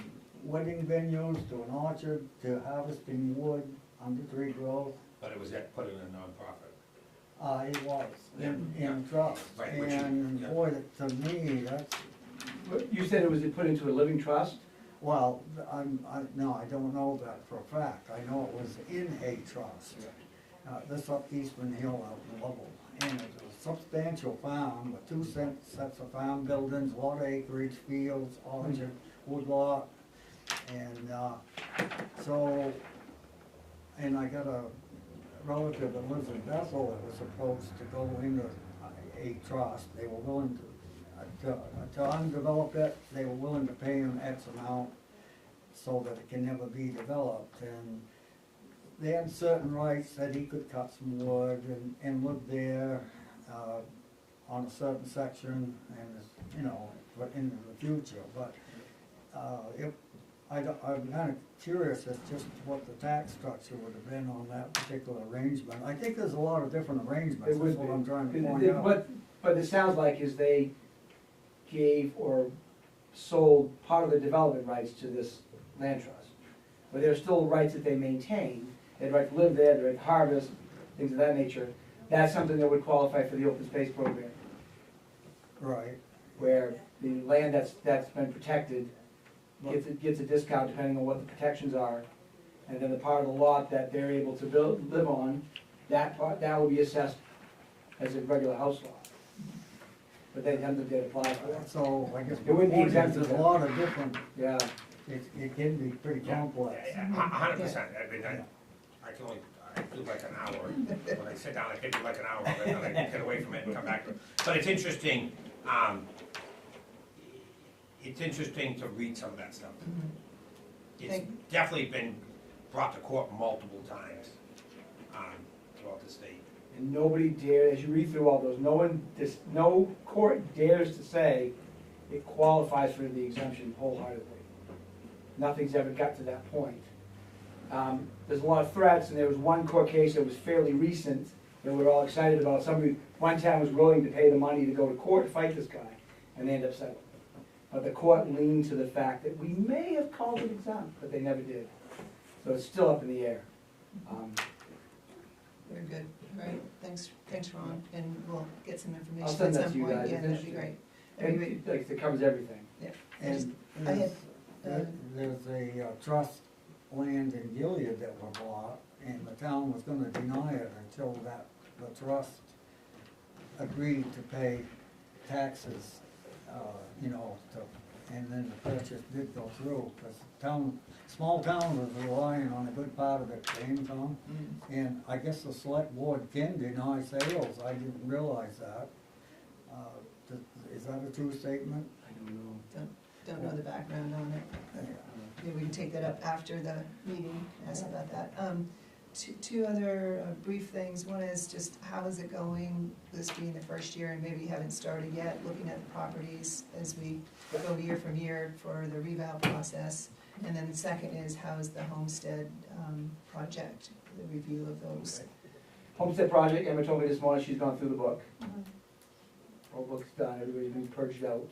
wedding venues to an orchard to harvesting wood under tree growth. But it was put in a nonprofit. It was, Yeah. in trust. Right, which And yeah. boy, to me, that's, You said it was put into a living trust? well, no, I don't know that for a fact. I know it was in a trust. This up Eastman Hill out in Lovell. And it was a substantial farm with two sets of farm buildings, a lot of acreage, fields, orchard, wood lot. And, so, and I got a relative that lives in Bethel that was supposed to go into a trust. They were willing to undevelop it, they were willing to pay him X amount so that it can never be developed. And they had certain rights that he could cut some wood and live there, on a certain section and, but into the future. But, I'm kind of curious as just what the tax structure would have been on that particular arrangement. I think there's a lot of different arrangements, It would that's what be. I'm trying to point out. But it sounds like is they gave or sold part of the development rights to this land trust. But there are still rights that they maintain, they have the right to live there, the right to harvest, things of that nature. That's something that would qualify for the open space program, Right. where the land that's been protected gets a discount depending on what the protections are. And then the part of the lot that they're able to live on, that will be assessed as a regular house lot. But they have to apply for it. So I guess It wouldn't be my point is exempted there's a then. lot of different, Yeah, it can be pretty complex. 100%, I mean, I can only, I do like an hour, when I sit down, I can do like an hour, and then I get away from it and come back to it. But it's interesting to read some of that stuff. It's definitely been brought to court multiple times throughout the state. and nobody dared, as you read through all those, no court dares to say it qualifies for the exemption wholeheartedly. Nothing's ever got to that point. There's a lot of threats, and there was one court case that was fairly recent that we were all excited about. One town was willing to pay the money to go to court to fight this guy, and they ended up settling. But the court leaned to the fact that we may have called it exempt, but they never did. So it's still up in the air. Very good, right, thanks Ron, and we'll get some information I'll at send that some to you point, guys. yeah, It's that'd be interesting. great. That'd be great. And like, it covers everything. And I had, there's a trust land in Gilead that were bought, and the town was gonna deny it until the trust agreed to pay taxes, and then the purchase did go through, because small town was relying on a good part of its income. And I guess the select board can deny sales, I didn't realize that. Is that a true statement? I don't know. don't know the background on it. Maybe we can take that up after the meeting, ask about that. Two other brief things. One is just how is it going, this being the first year, and maybe you haven't started yet, looking at the properties as we go year from year for the revow process. And then the second is how's the homestead project, the review of those. Homestead project, Emma told me this morning, she's gone through the book. Whole book's done, everybody's been purged out.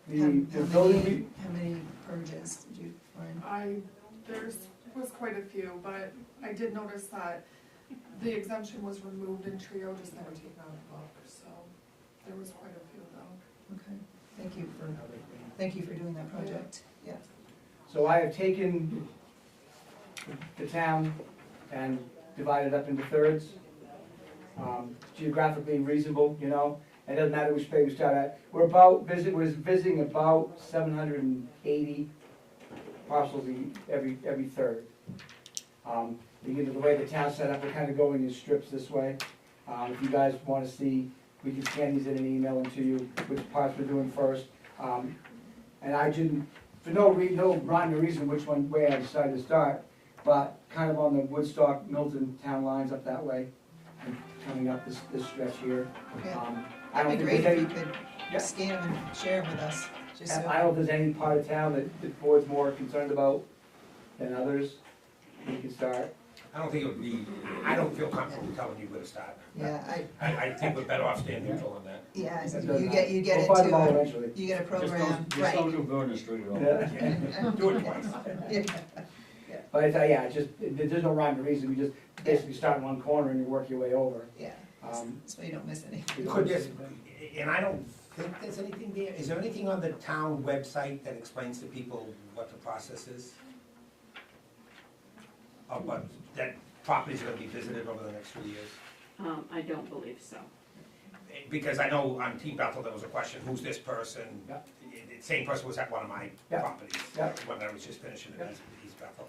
The building, How many purges did you find? There was quite a few, but I did notice that the exemption was removed in Trio, just never taken out of the book, so there was quite a few though. Okay, thank you for doing that project, yeah. so I have taken the town and divided up into thirds. Geographically reasonable, it doesn't matter which page we start at. We're visiting about 780 parcels every third. Because of the way the town's set up, we're kind of going in strips this way. If you guys want to see, we can scan these in and email them to you, which parts we're doing first. And I didn't, for no rhyme or reason which way I decided to start, but kind of on the Woodstock, Milton town lines up that way, and coming up this stretch here. Yeah. I don't That'd be think great there's if you any, could Yeah. scan them and share them with us, just so. I don't know if there's any part of town that the board's more concerned about than others. We can start. I don't think it would be, I don't feel comfortable telling you where to start. Yeah, I think we're better off staying neutral on that. yeah, That you doesn't get matter. We'll find them all into, eventually. you get a program, Just right. don't do Gordon Street at all. Yeah. Do it twice. But it's, there's no rhyme or reason, we just basically start in one corner and you work your way over. Yeah, Um, so you don't miss anything. Could this, and I don't think there's anything there, is there anything on the town website that explains to people what the process is? But that properties are gonna be visited over the next 3 years? I don't believe so. because I know on Team Bethel, there was a question, who's this person? Yeah. The same person was at one of my Yeah. properties, Yeah. when I was just finishing Yeah. in East Bethel.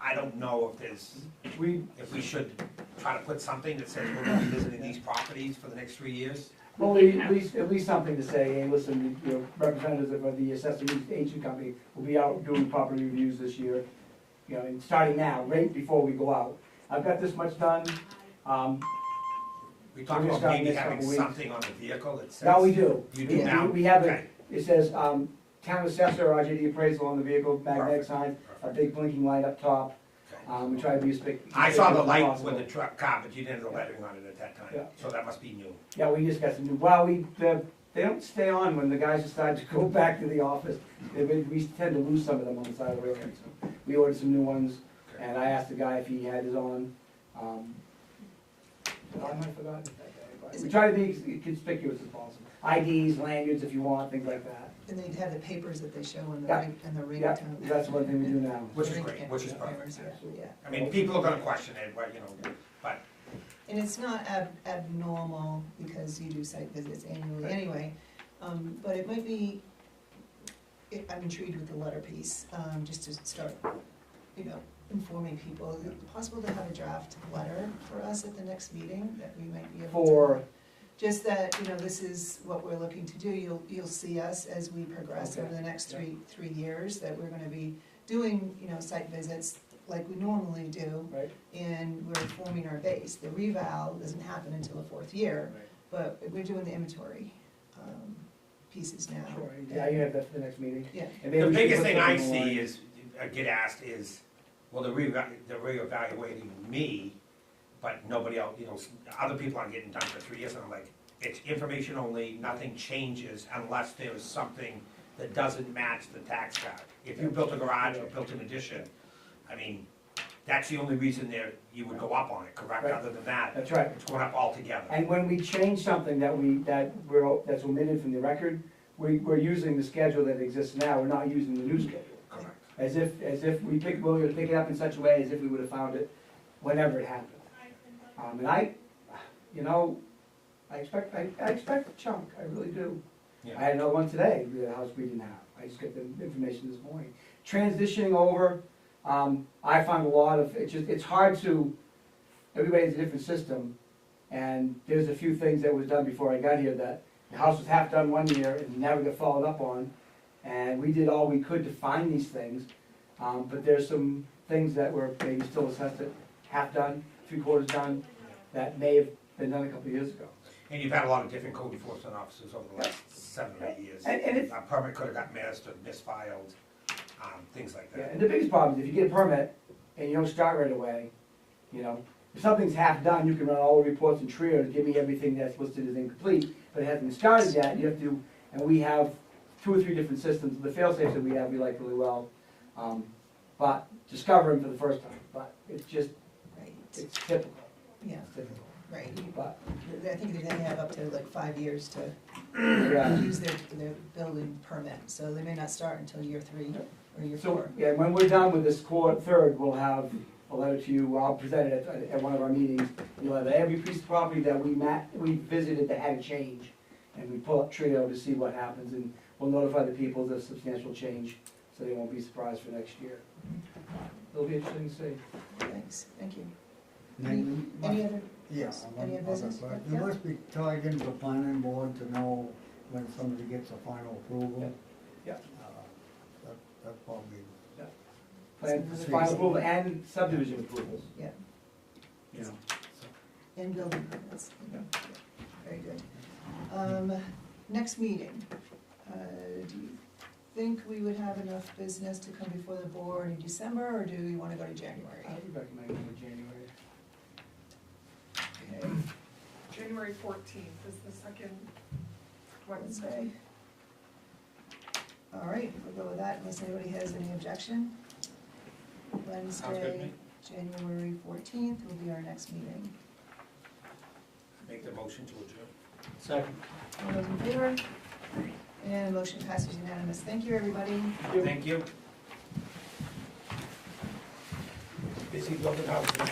I don't know if we should try to put something that says we're gonna be visiting these properties for the next 3 years. Well, at least something to say, hey, listen, representatives of the Assessors Agent Company will be out doing property reviews this year, and starting now, right before we go out. I've got this much done, We talked We're about starting maybe next having couple weeks. something on the vehicle that says. now we do. You do now? We have Okay. it says, town assessor, RJD appraisal on the vehicle, magnetic Perfect. sign, a Perfect. big blinking light up top. Okay. We try to be as big. I saw the as light possible. with the truck car, but you didn't have the lettering on it at that Yeah. time, so that must be new. Yeah, we just got some new, well, they don't stay on when the guys decide to go back to the office. We tend to lose some of them on the side of the road, so we ordered some new ones, Okay. and I asked the guy if he had his on. I might have forgotten that day, but we try to be as conspicuous as possible. IDs, lanyards if you want, things like that. And they have the papers that they show in the Yeah. ring, and the Yeah, ringtone. that's one thing we do now. Which is Ring great, which is perfect. cameras, yeah. I mean, people are gonna question it, but, but, And it's not abnormal because you do site visits annually Right. anyway, but it might be, I'm intrigued with the letter piece, just to start, informing people. Is it possible to have a draft letter for us at the next meeting that we might be able to? For, Just that, this is what we're looking to do. You'll see us as we progress Okay. over the next Yeah. three years, that we're gonna be doing, site visits like we normally do, right, and we're forming our base. The reval doesn't happen until the fourth year, right, but we're doing the inventory, pieces now. sure, yeah, you have that for the next meeting. Yeah, And maybe the we should biggest put thing I something see online. is, I get asked is, well, they're reevaluating me, but nobody else, other people aren't getting done for 3 years, and I'm like, it's information only, nothing changes unless there's something that doesn't match the tax card. If you built a garage or built an addition, I mean, that's the only reason you would go up on it, correct? Right. Other than that, That's right. it's going up altogether. And when we change something that's omitted from the record, we're using the schedule that exists now, we're not using the new schedule. Correct. As if we'll pick it up in such a way as if we would have found it whenever it happened. And I expect a chunk, I really do. Yeah. I had another one today, the house we didn't have, I just got the information this morning. Transitioning over, I find a lot of, it's hard to, everybody has a different system, and there's a few things that was done before I got here that the house was half done one year and never got followed up on, and we did all we could to find these things, but there's some things that were maybe still assessed at half done, 3/4 done, that may have been done a couple of years ago. And you've had a lot of different code enforcement officers over the last 7 or 8 years. And it's- A permit could have got missed or misfiled, things like Yeah, that. and the biggest problem is if you get a permit and you don't start right away, if something's half done, you can run all the reports in Trio to give me everything that's listed as incomplete, but it hasn't been started yet, you have to, and we have 2 or 3 different systems, the fail-safes that we have, we like really well, but discover them for the first time, but it's right, it's typical, yeah, it's typical, right. but, I think they have up to like 5 years to yeah. use their building permit, so they may not start until year 3 or year 4. So, yeah, when we're done with this third, we'll have a letter to you, I'll present it at one of our meetings. You'll have every piece of property that we visited that had a change, and we pull up Trio to see what happens, and we'll notify the people there's substantial change, so they won't be surprised for next year. It'll be interesting to see. Thanks, thank you. And Any other, Yeah, any other business? You must be tied into the planning board to know when somebody gets a final approval. Yeah. That's probably, Plan for final approval and subdivision approvals. Yeah. You know, And building permits. Yeah. Very good. Next meeting, do you think we would have enough business to come before the board in December, or do we wanna go to January? I would recommend going to January. Okay, January 14th is the second Wednesday. Wednesday. All right, we'll go with that unless anybody has any objection. Sounds good to Wednesday, me. January 14th will be our next meeting. Make the motion to adjourn. Second. All those in favor? And motion passes unanimous. Thank you, everybody. Thank you. Busy building houses.